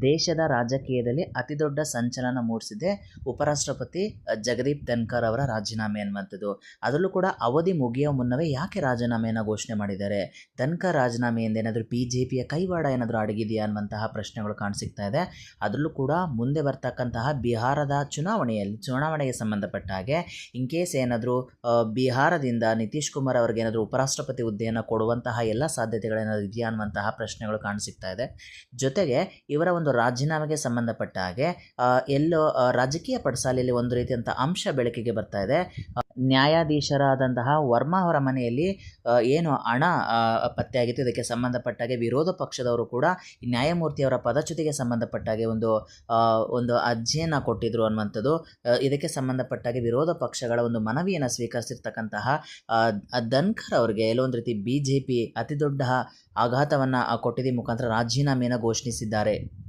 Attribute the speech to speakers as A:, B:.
A: ದೇಶದ ರಾಜಕೀಯದಲ್ಲಿ ಅತಿ ದೊಡ್ಡ ಸಂಚಲನ ಮೂಡಿಸಿದೆ ಉಪರಾಷ್ಟ್ರಪತಿ ಜಗದೀಪ್ ಧನ್ಕರ್ ಅವರ ರಾಜೀನಾಮೆ ಅನ್ನುವಂಥದ್ದು. ಅದರಲ್ಲೂ ಕೂಡ ಅವಧಿ ಮುಗಿಯೋ ಮುನ್ನವೇ ಯಾಕೆ ರಾಜೀನಾಮೆಯನ್ನು ಘೋಷಣೆ ಮಾಡಿದ್ದಾರೆ, ಧನ್ಕರ್ ರಾಜೀನಾಮೆಯಿಂದ ಏನಾದರೂ BJPಯ ಕೈವಾಡ ಏನಾದರೂ ಅಡಗಿದೆಯಾ ಅನ್ನುವಂತಹ ಪ್ರಶ್ನೆಗಳು ಕಾಣಸಿಗ್ತಾ ಇದೆ. ಅದರಲ್ಲೂ ಕೂಡ ಮುಂದೆ ಬರ್ತಕ್ಕಂತಹ ಬಿಹಾರದ ಚುನಾವಣೆಗೆ ಸಂಬಂಧಪಟ್ಟ ಹಾಗೆ ಇನ್ ಕೇಸ್ ಏನಾದರೂ ಬಿಹಾರದಿಂದ ನಿತೀಶ್ ಕುಮಾರ್ ಅವರಿಗೆ ಏನಾದರೂ ಉಪರಾಷ್ಟ್ರಪತಿ ಹುದ್ದೆಯನ್ನು ಕೊಡುವಂತಹ ಎಲ್ಲ ಸಾಧ್ಯತೆಗಳೇನಾದರೂ ಇದೆಯಾ ಅನ್ನುವಂತಹ ಪ್ರಶ್ನೆಗಳು ಕಾಣಸಿಗ್ತಾ ಇದೆ. ಜೊತೆಗೆ ಇವರ ಒಂದು ರಾಜೀನಾಮೆಗೆ ಸಂಬಂಧಪಟ್ಟ ಹಾಗೆ ಎಲ್ಲೋ ರಾಜಕೀಯ ಪಡಸಾಲೆಯಲ್ಲಿ ಒಂದು ರೀತಿಯಂಥ ಅಂಶ ಬೆಳಕಿಗೆ ಬರ್ತಾ ಇದೆ. ನ್ಯಾಯಾಧೀಶರಾದಂತಹ ವರ್ಮಾ ಅವರ ಮನೆಯಲ್ಲಿ ಏನು ಹಣ ಪತ್ತೆಯಾಗಿತ್ತು, ಇದಕ್ಕೆ ಸಂಬಂಧಪಟ್ಟಾಗೆ ವಿರೋಧ ಪಕ್ಷದವರು ಕೂಡ ನ್ಯಾಯಮೂರ್ತಿಯವರ ಪದಚ್ಯುತಿಗೆ ಸಂಬಂಧಪಟ್ಟಾಗೆ ಒಂದು ಅರ್ಜಿಯನ್ನು ಕೊಟ್ಟಿದ್ರು ಅನ್ನುವಂಥದ್ದು. ಇದಕ್ಕೆ ಸಂಬಂಧಪಟ್ಟಾಗೆ ವಿರೋಧ ಪಕ್ಷಗಳ ಒಂದು ಮನವಿಯನ್ನು ಸ್ವೀಕರಿಸಿರ್ತಕ್ಕಂತಹ ಧನ್ಕರ್ ಅವರಿಗೆ ಎಲ್ಲೊಂದು ರೀತಿ BJP ಅತಿ ದೊಡ್ಡ ಆಘಾತವನ್ನು ಕೊಟ್ಟಿದ್ದ ಮುಖಾಂತರ ರಾಜೀನಾಮೆಯನ್ನು ಘೋಷಿಸಿದ್ದಾರೆ.